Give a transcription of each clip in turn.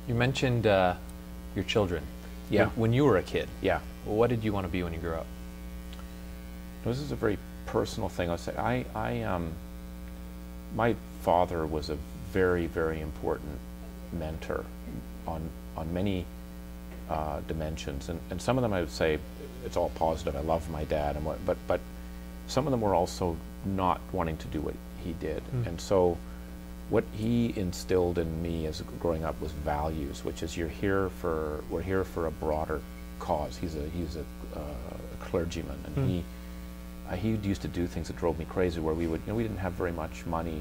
You mentioned your children. Yeah. When you were a kid, Yeah. what did you want to be when you grew up? This is a very personal thing. I'll say my father was a very, very important mentor on many dimensions, and some of them I would say it's all positive. I love my dad, and but some of them were also not wanting to do what he did, and so what he instilled in me as growing up was values, which is we're here for a broader cause. He's a clergyman, and he used to do things that drove me crazy, where we didn't have very much money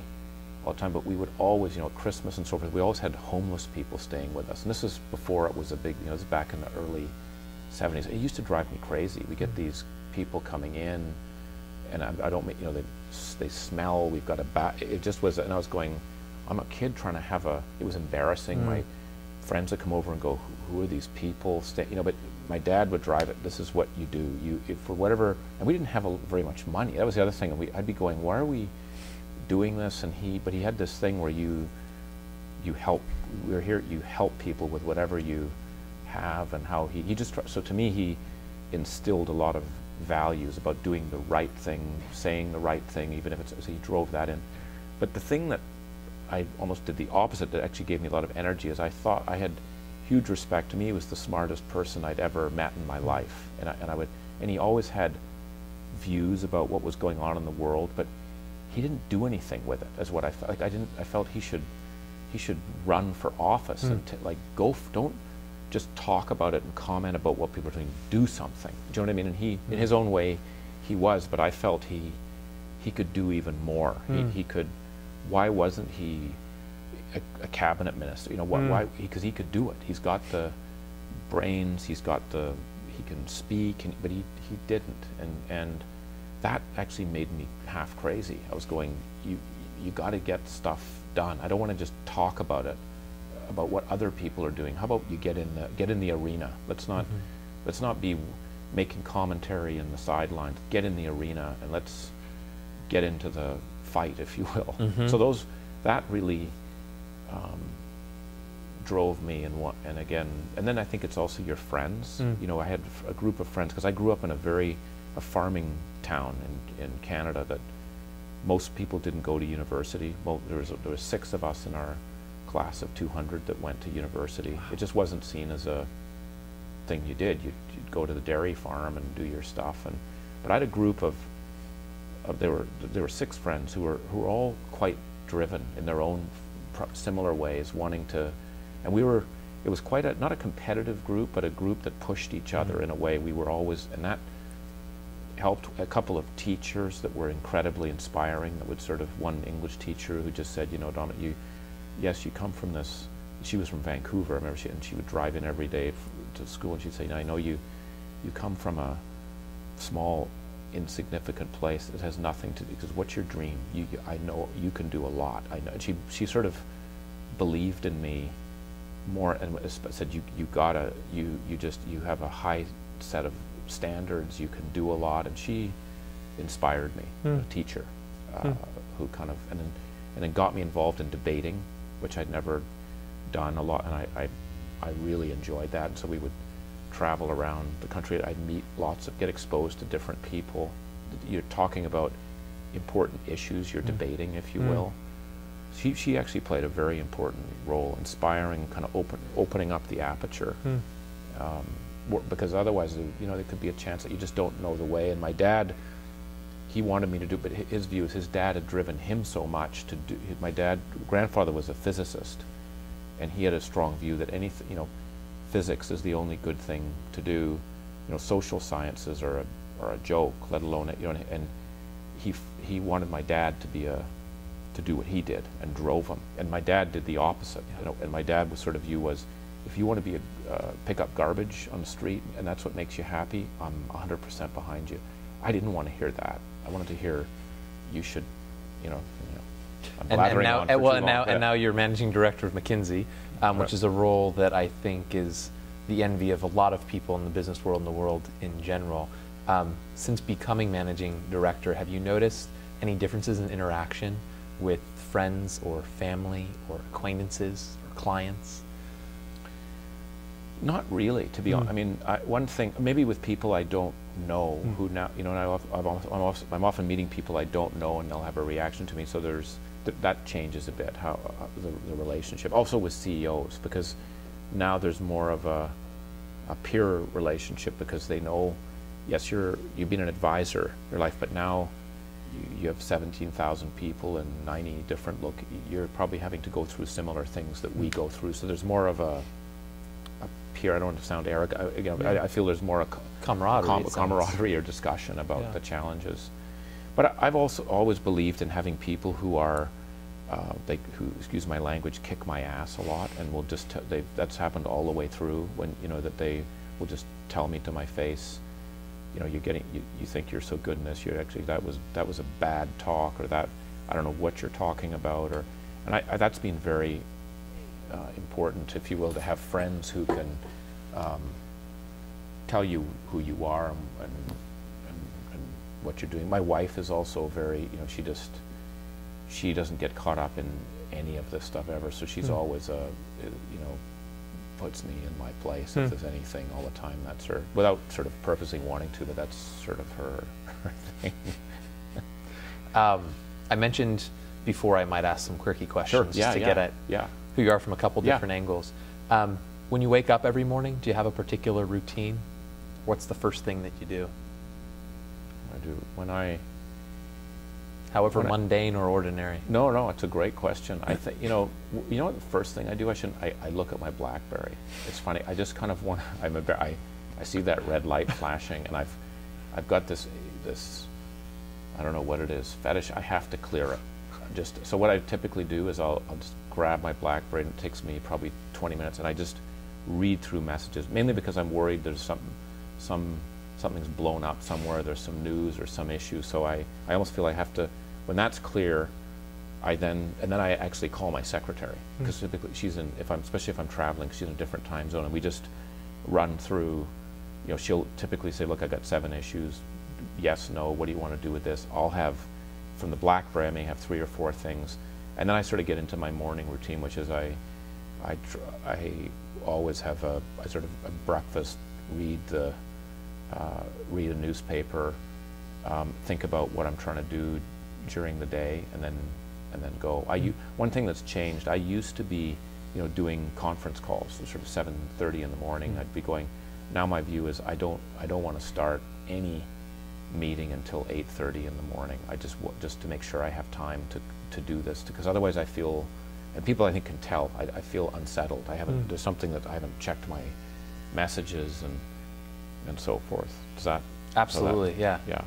all the time, but we would always, at Christmas and so forth, we always had homeless people staying with us. And this is before it was a big, this is back in the early 70s. It used to drive me crazy. We get these people coming in, and I don't make, they smell, we've got it just was, and I was going, I'm a kid trying to have it was embarrassing. My friends would come over and go, who are these people? But my dad would drive it. This is what you do. For whatever, and we didn't have very much money. That was the other thing. And I'd be going, why are we doing this? But he had this thing where you help. We're here. You help people with whatever you have, and how he just. So to me, he instilled a lot of values about doing the right thing, saying the right thing, even if it's. So he drove that in. But the thing that I almost did the opposite, that actually gave me a lot of energy, is I thought I had huge respect. To me, he was the smartest person I'd ever met in my life, and he always had views about what was going on in the world, but he didn't do anything with it. Is what I felt. I felt he should run for office and don't just talk about it and comment about what people are doing. Do something. Do you know what I mean? And he, in his own way, he was, but I felt he could do even more. He could. Why wasn't he a cabinet minister? Why? Because he could do it. He's got the brains. He can speak, but he didn't, and that actually made me half crazy. I was going, you got to get stuff done. I don't want to just talk about it, about what other people are doing. How about you get in the arena? Let's not be making commentary in the sidelines. Get in the arena, and let's get into the fight, if you will. So that really drove me, and then I think it's also your friends. I had a group of friends, because I grew up in a farming town in Canada that most people didn't go to university. Well, there was 6 of us in our class of 200 that went to university. Wow. It just wasn't seen as a thing you did. You'd go to the dairy farm and do your stuff. But I had a group of there were 6 friends who were all quite driven in their own similar ways, wanting to, and it was quite not a competitive group, but a group that pushed each other in a way. We were always, and that helped. A couple of teachers that were incredibly inspiring, that would one English teacher who just said, Dominic, you come from this, she was from Vancouver, I remember, and she would drive in every day to school, and she'd say, I know you come from a small, insignificant place that has nothing to do, because what's your dream? I know you can do a lot. I know. And she sort of believed in me more, and said, you have a high set of standards, you can do a lot. And she inspired me, a teacher who kind of, and then got me involved in debating, which I'd never done a lot, and I really enjoyed that. And so we would travel around the country. I'd meet get exposed to different people. You're talking about important issues, you're debating, if you will. She actually played a very important role, inspiring, kind of opening up the aperture. Because otherwise, there could be a chance that you just don't know the way. And my dad, he wanted me to do, but his view is his dad had driven him so much to do. My grandfather was a physicist, and he had a strong view that anything, physics is the only good thing to do. Social sciences are a joke, let alone and he wanted my dad to do what he did, and drove him. And my dad did the opposite. And my dad was view was, if you want to pick up garbage on the street and that's what makes you happy, I'm 100% behind you. I didn't want to hear that. I wanted to hear, you should, I'm blathering on for too long. And now you're managing director of McKinsey, which is a role that I think is the envy of a lot of people in the business world and the world in general. Since becoming managing director, have you noticed any differences in interaction with friends or family or acquaintances or clients? Not really, to be honest. I mean, one thing, maybe with people I don't know, who now, you know, and I'm often meeting people I don't know, and they'll have a reaction to me. So that changes a bit, how the relationship. Also with CEOs, because now there's more of a peer relationship, because they know, yes, you've been an advisor your life, but now you have 17,000 people and 90 different you're probably having to go through similar things that we go through. So there's more of a peer. I don't want to sound arrogant. I feel there's more a camaraderie or discussion about the challenges. But I've also always believed in having people who are who, excuse my language, kick my ass a lot, and will just that's happened all the way through, when that they will just tell me to my face, you think you're so good in this, you're actually, that was a bad talk, or that I don't know what you're talking about, and that's been very important, if you will, to have friends who can tell you who you are and what you're doing. My wife is also very, she doesn't get caught up in any of this stuff ever, so she's always puts me in my place if there's anything all the time. That's her, without sort of purposely wanting to, but that's sort of her thing. I mentioned before I might ask some quirky questions to get at who you are from a couple different angles. When you wake up every morning, do you have a particular routine? What's the first thing that you do? I do however mundane or ordinary. No, it's a great question. I think what the first thing I do, I look at my BlackBerry. It's funny. I just kind of want. I see that red light flashing, and I've got this I don't know what it is, fetish. I have to clear it. So what I typically do is I'll just grab my BlackBerry, and it takes me probably 20 minutes, and I just read through messages, mainly because I'm worried there's something's blown up somewhere, there's some news or some issue. So I almost feel I have to, when that's clear, and then I actually call my secretary, because typically especially if I'm traveling, she's in a different time zone, and we just run through. She'll typically say, look, I got 7 issues, yes, no, what do you want to do with this? I'll have, from the BlackBerry, I may have 3 or 4 things, and then I sort of get into my morning routine, which is I always have a breakfast, read a newspaper, think about what I'm trying to do during the day, and then go. One thing that's changed, I used to be doing conference calls, so sort of 7:30 in the morning. I'd be going. Now my view is I don't want to start any meeting until 8:30 in the morning. I just to make sure I have time to do this, because otherwise I feel, and people I think can tell, I feel unsettled. There's something that I haven't checked my messages and so forth. Does that? Absolutely, yeah. Yeah.